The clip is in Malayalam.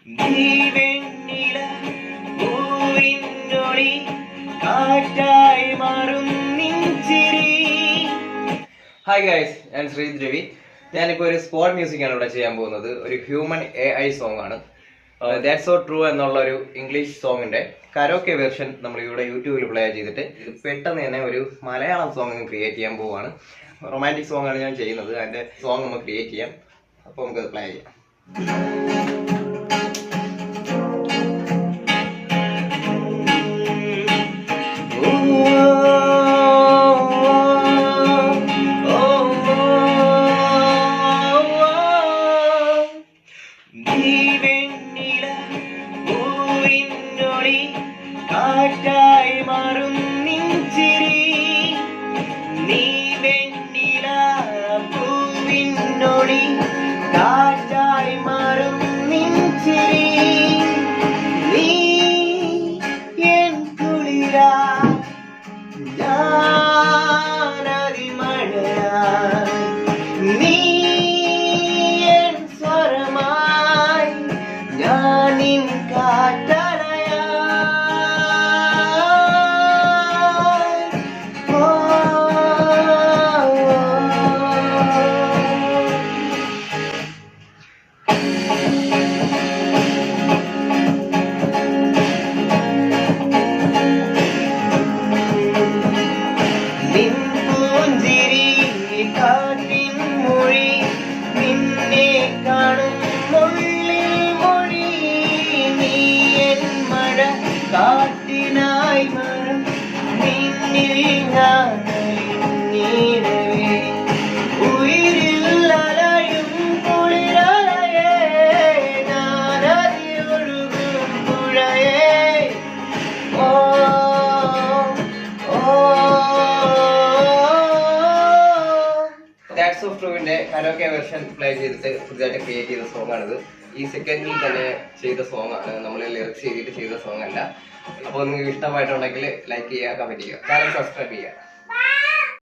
Hi guys, I'm Sridh Ravi. ഞാനിപ്പോൾ ഒരു സ്പോട്ട് മ്യൂസിക് ആണ് ഇവിടെ ചെയ്യാൻ പോകുന്നത്. ഒരു ഹ്യൂമൻ AI സോങ് ആണ്. ദാറ്റ്സ് സോ ട്രൂ എന്നുള്ള ഒരു ഇംഗ്ലീഷ് സോങ്ങിന്റെ കരോക്കെ വെർഷൻ നമ്മൾ ഇവിടെ യൂട്യൂബിൽ പ്ലേ ചെയ്തിട്ട് പെട്ടെന്ന് തന്നെ ഒരു മലയാളം സോങ് ക്രിയേറ്റ് ചെയ്യാൻ പോവുകയാണ്. റൊമാൻറ്റിക് സോങ് ആണ് ഞാൻ ചെയ്യുന്നത്. അതിന്റെ സോങ് നമുക്ക് ക്രിയേറ്റ് ചെയ്യാം. അപ്പോൾ നമുക്ക് പ്ലേ ചെയ്യാം. കാറ്റായി മാറും നിൻചിരി നീ വെണ്ണില പൂവിനൊളി കാറ്റായി മാറും നിൻചിരി നീ എൻ കുളിരാ ഞാനതിമഴയായി നീ എൻ സ്വരമായി ഞാനിൻ കാറ്റായി കാറ്റിനായി മരം നിന്നിൽ ഞാനീടവേ ഉയിരിൽ അലയും കുളിരലയേ ഞാനതിയൊഴുകും പുഴയേ ഓ ദാറ്റ്സ് ഓഫ് ട്രൂവിന്റെ കരോക്കെ വെർഷൻ പ്ലേ ചെയ്തിട്ട് പുതിയതായിട്ട് ക്രിയേറ്റ് ചെയ്ത സോങ് ആണിത്. ഈ സെക്കൻഡിൽ തന്നെ ചെയ്ത സോങ് ആണ്, നമ്മൾ ലിറിക്സ് ചെയ്തിട്ട് ചെയ്ത സോങ് അല്ല. അപ്പോൾ നിങ്ങൾക്ക് ഇഷ്ടമായിട്ടുണ്ടെങ്കിൽ ലൈക്ക് ചെയ്യുക, കമന്റ് ചെയ്യുക, ചാനൽ സബ്സ്ക്രൈബ് ചെയ്യുക.